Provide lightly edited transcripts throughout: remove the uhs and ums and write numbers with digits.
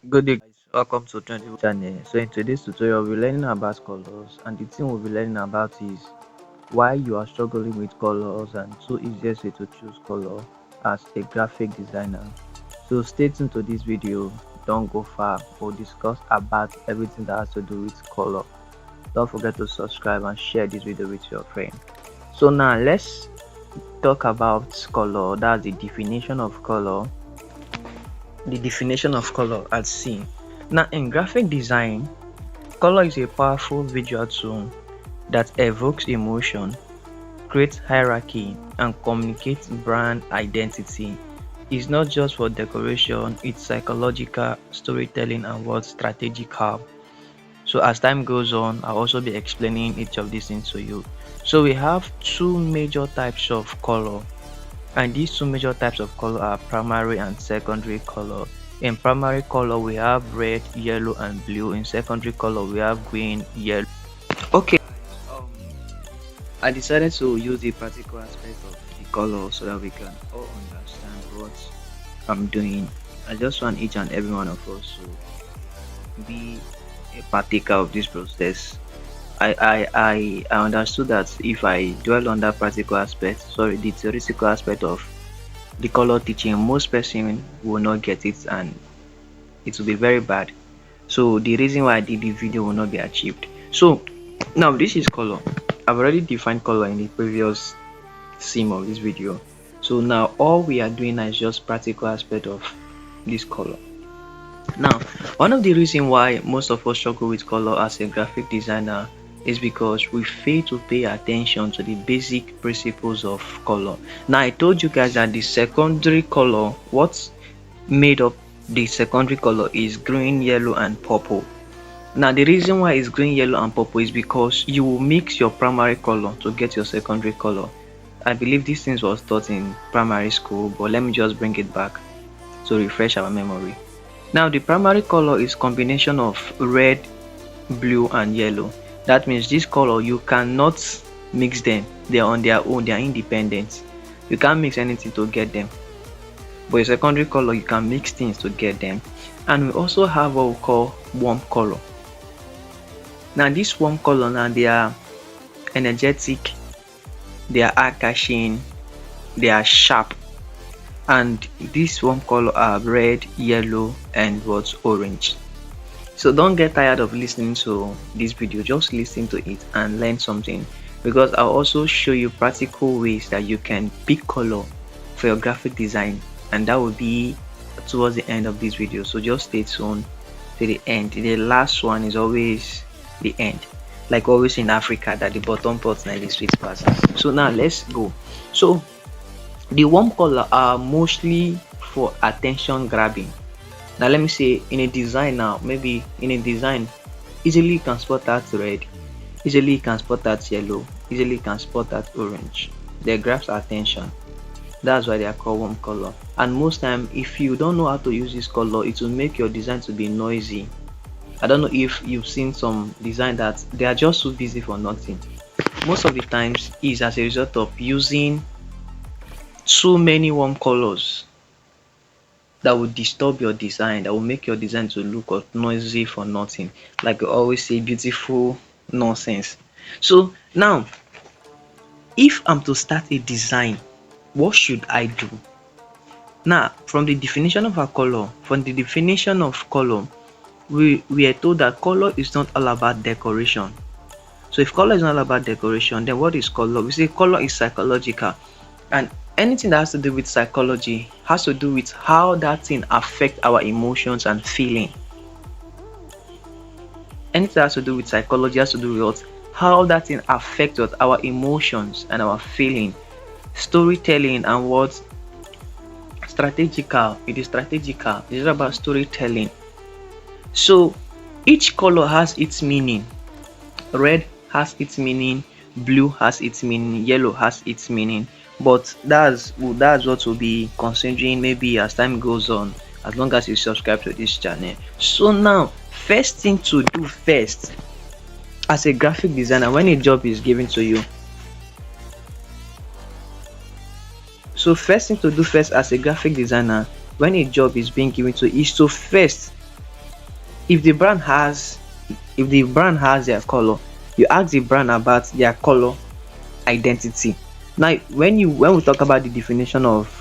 Good day guys, welcome to 20 channel. So in today's tutorial we're learning about colors, and the thing we'll be learning about is why you are struggling with colors and two easiest way to choose color as a graphic designer. So stay tuned to this video, don't go far. We'll discuss about everything that has to do with color. Don't forget to subscribe and share this video with your friend. So now let's talk about color. That's the definition of color. As seen. Now in graphic design, color is a powerful visual tool that evokes emotion, creates hierarchy, and communicates brand identity. It's not just for decoration, it's psychological, storytelling, and what strategical. So as time goes on, I'll also be explaining each of these things to you. So we have two major types of color, and these two major types of color are primary and secondary color. In primary color we have red, yellow, and blue. In secondary color we have green, yellow. Okay, um I decided to use the practical aspect of the color so that we can all understand what I'm doing. I just want each and every one of us to be a partaker of this process. I understood that if I dwell on that practical aspect, sorry, the theoretical aspect of the color teaching, most person will not get it and it will be very bad. So the reason why I did the video will not be achieved. So now this is color. I've already defined color in the previous sim of this video. So now all we are doing now is just practical aspect of this color. Now one of the reasons why most of us struggle with color as a graphic designer is because we fail to pay attention to the basic principles of color. Now I told you guys that the secondary color, what's made up the secondary color is green, yellow, and purple. Now the reason why it's green, yellow, and purple is because you will mix your primary color to get your secondary color. I believe these things was taught in primary school, but let me just bring it back to refresh our memory. Now the primary color is combination of red, blue, and yellow. That means this color you cannot mix them. They are on their own, they are independent. You can't mix anything to get them. But a secondary color you can mix things to get them. And we also have what we call warm color. Now this warm color, now they are energetic, they are eye-catching, they are sharp, and this warm color are red, yellow, and what's orange. So don't get tired of listening to this video, just listen to it and learn something, because I'll also show you practical ways that you can pick color for your graphic design, and that will be towards the end of this video. So just stay tuned to the end. The last one is always the end, like always in Africa, that the bottom part na the sweet part. So now let's go. So the warm color are mostly for attention grabbing. Now let me say in a design, now maybe in a design easily you can spot that red, easily you can spot that yellow, easily you can spot that orange. They grabs attention. That's why they are called warm color. And most time if you don't know how to use this color, it will make your design to be noisy. I don't know if you've seen some design that they are just so busy for nothing. Most of the times is as a result of using too many warm colors that will disturb your design, that will make your design to look noisy for nothing. Like we always say, beautiful nonsense. So now if I'm to start a design, what should I do? Now from the definition of a color, we are told that color is not all about decoration. So if color is not all about decoration, then what is color? We say color is psychological, and anything that has to do with psychology has to do with how that thing affects our emotions and feeling. Anything that has to do with psychology has to do with how that thing affects our emotions and our feeling. Storytelling and what strategical. It is strategical. It's about storytelling. So each color has its meaning. Red has its meaning, blue has its meaning, yellow has its meaning. But that's what we'll be considering maybe as time goes on, as long as you subscribe to this channel. So now first thing to do first as a graphic designer, when a job is given to you, so first thing to do first as a graphic designer when a job is being given to you is to first if the brand has their color, you ask the brand about their color identity. Now when we talk about the definition of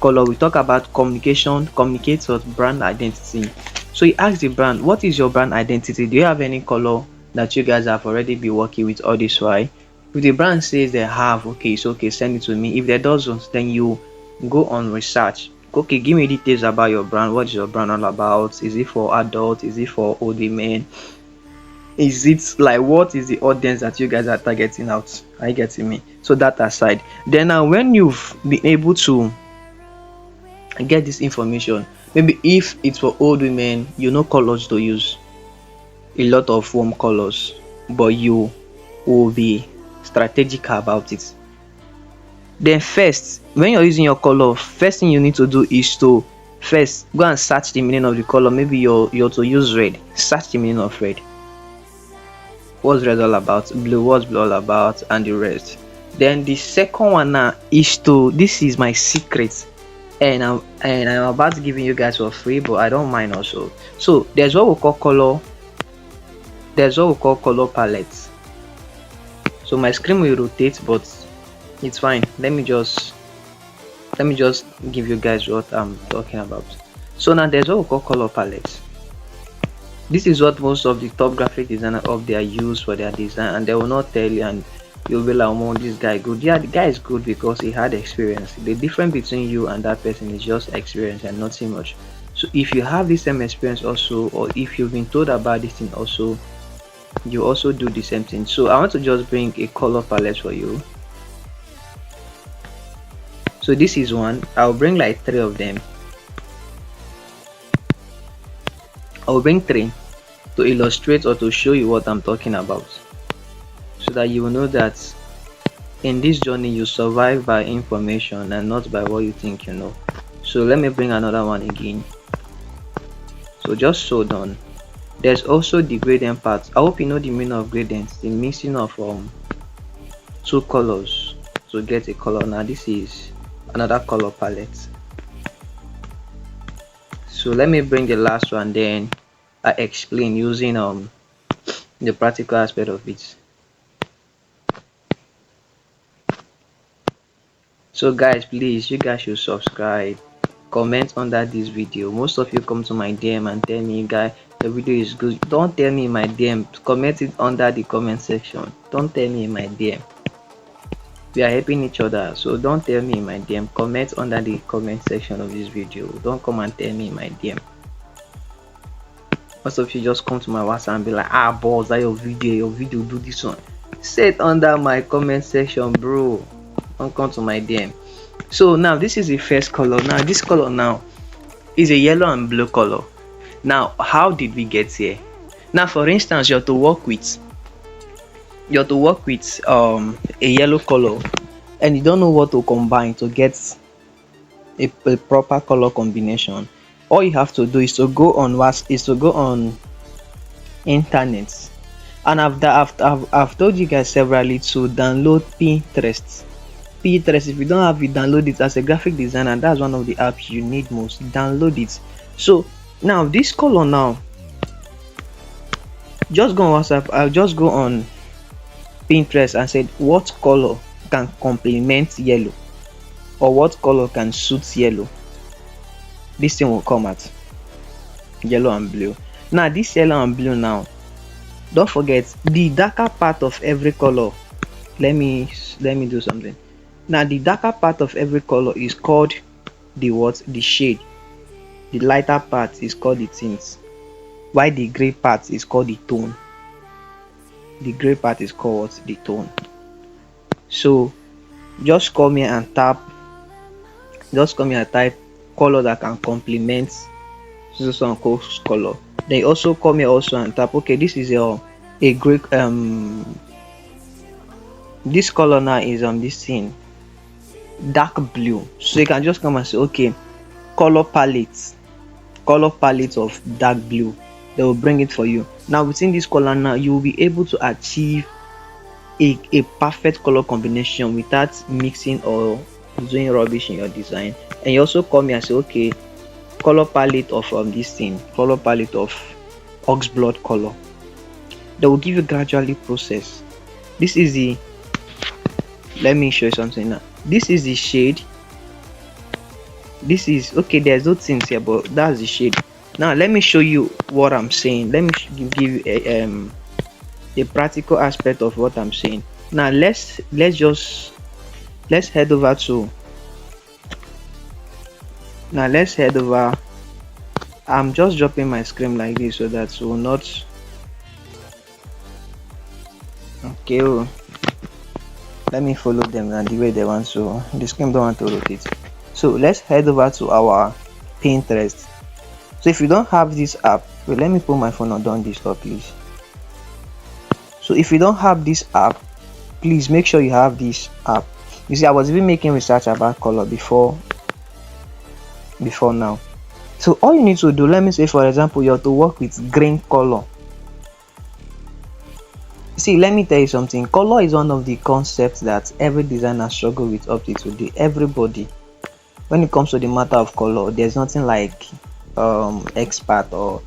color, we talk about communication communicates with brand identity. So you ask the brand, what is your brand identity? Do you have any color that you guys have already been working with all this while? If the brand says they have, okay, it's okay, send it to me. If they doesn't, then you go on research. Okay, give me details about your brand. What is your brand all about? Is it for adults? Is it for old women? Is it like, what is the audience that you guys are targeting out? Are you getting me? So that aside, then now when you've been able to get this information, maybe if it's for old women, you know colors to use, a lot of warm colors, but you will be strategic about it. Then first, when you're using your color, first thing you need to do is to first go and search the meaning of the color. Maybe you're to use red, search the meaning of red. What's red all about? Blue, what's blue all about? And the rest. Then the second one now is to, this is my secret, and I'm about to give you guys for free, but I don't mind also. So there's what we call color palettes. So my screen will rotate, but it's fine. Let me just give you guys what I'm talking about. So now there's what we call color palettes. This is what most of the top graphic designers of their use for their design, and they will not tell you, and you'll be like, oh, this guy good. Yeah, the guy is good because he had experience. The difference between you and that person is just experience and nothing much. So if you have the same experience also, or if you've been told about this thing also, you also do the same thing. So I want to just bring a color palette for you. So this is one. I'll bring like 3 of them. I'll bring 3 to illustrate or to show you what I'm talking about, so that you will know that in this journey you survive by information and not by what you think you know. So let me bring another one again. So just so done. There's also the gradient part. I hope you know the meaning of gradients, the mixing of 2 colors to get a color. Now this is another color palette. So let me bring the last one, then I explain using the practical aspect of it. So guys, please, you guys should subscribe, comment under this video. Most of you come to my DM and tell me, guy, the video is good. Don't tell me in my DM, comment it under the comment section. Don't tell me in my DM. We are helping each other, so don't tell me in my DM. Comment under the comment section of this video. Don't come and tell me in my DM. Most of you just come to my WhatsApp and be like, boss, that your video do this one. Say it under my comment section, bro. Don't come to my DM. So now this is the first color. Now this color now is a yellow and blue color. Now how did we get here? Now for instance, you have to work with a yellow color, and you don't know what to combine to get a proper color combination. All you have to do is to go on internet, and I've told you guys severally to download Pinterest. If you don't have it, download it. As a graphic designer, that's one of the apps you need most. Download it. So now this color, now just go on WhatsApp. I'll just go on Pinterest and said, what color can complement yellow, or what color can suit yellow? This thing will come at yellow and blue. Now this yellow and blue, now don't forget the darker part of every color. Let me do something. Now the darker part of every color is called the shade. The lighter part is called the tint, while the gray part is called the tone. The gray part is called the tone. So just come here and type color that can complement some color. Then also come here also and type, okay, this is a gray this color now is on this thing, dark blue. So you can just come and say, okay, color palette of dark blue. They will bring it for you. Now within this color, now you will be able to achieve a perfect color combination without mixing or doing rubbish in your design. And you also come here and say, okay, color palette of this thing, color palette of ox blood color. They will give you gradually process. This is the, let me show you something now. This is the shade. This is okay, there's no things here, but that's the shade. Now let me show you what I'm saying. Let me give you a practical aspect of what I'm saying. Now let's head over to, I'm just dropping my screen like this so that will not, okay, oh, let me follow them and the way they want, so the screen don't want to rotate. So let's head over to our Pinterest. So if you don't have this app, wait, let me put my phone on don't disturb please. So if you don't have this app, please make sure you have this app. You see, I was even making research about color before now. So all you need to do, let me say for example, you have to work with green color. See, let me tell you something. Color is one of the concepts that every designer struggle with up to today. Everybody, when it comes to the matter of color, there's nothing like expert, or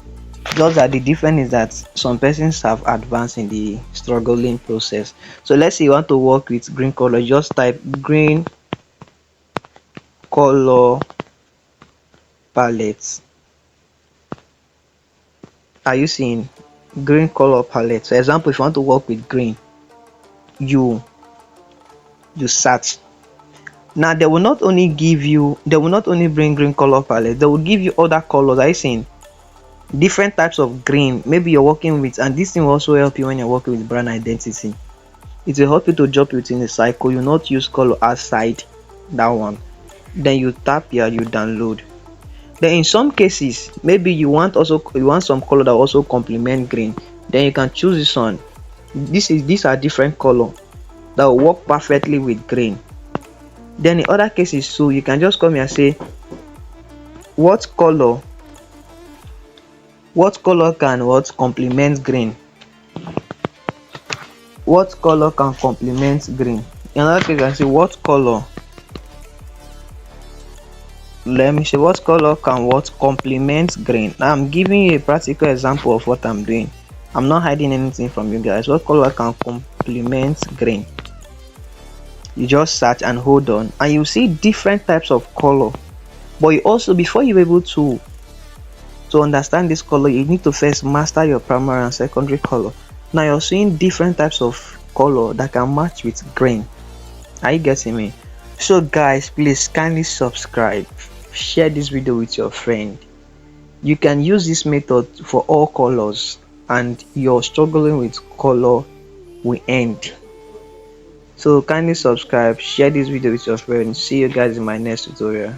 just that the difference is that some persons have advanced in the struggling process. So let's say you want to work with green color, just type green color palettes. Are you seeing green color palette? For example, if you want to work with green, you search. Now they will not only bring green color palette, they will give you other colors. Are you seeing different types of green? Maybe you're working with, and this thing will also help you when you're working with brand identity. It will help you to drop within the cycle. You not use color outside that one, then you tap here, you download. Then in some cases, maybe you want some color that also complement green, then you can choose this one. These are different color that will work perfectly with green. Then in other cases, so you can just come here and say what color can complement green. What color can complement green? In other case, I say what color, let me say what color can complement green. Now I'm giving you a practical example of what I'm doing. I'm not hiding anything from you guys. What color can complement green? You just search and hold on, and you see different types of color. But you also, before you're able to understand this color, you need to first master your primary and secondary color. Now you're seeing different types of color that can match with green. Are you getting me? So guys, please kindly subscribe, share this video with your friend. You can use this method for all colors, and your struggling with color will end. So kindly subscribe, share this video with your friends. See you guys in my next tutorial.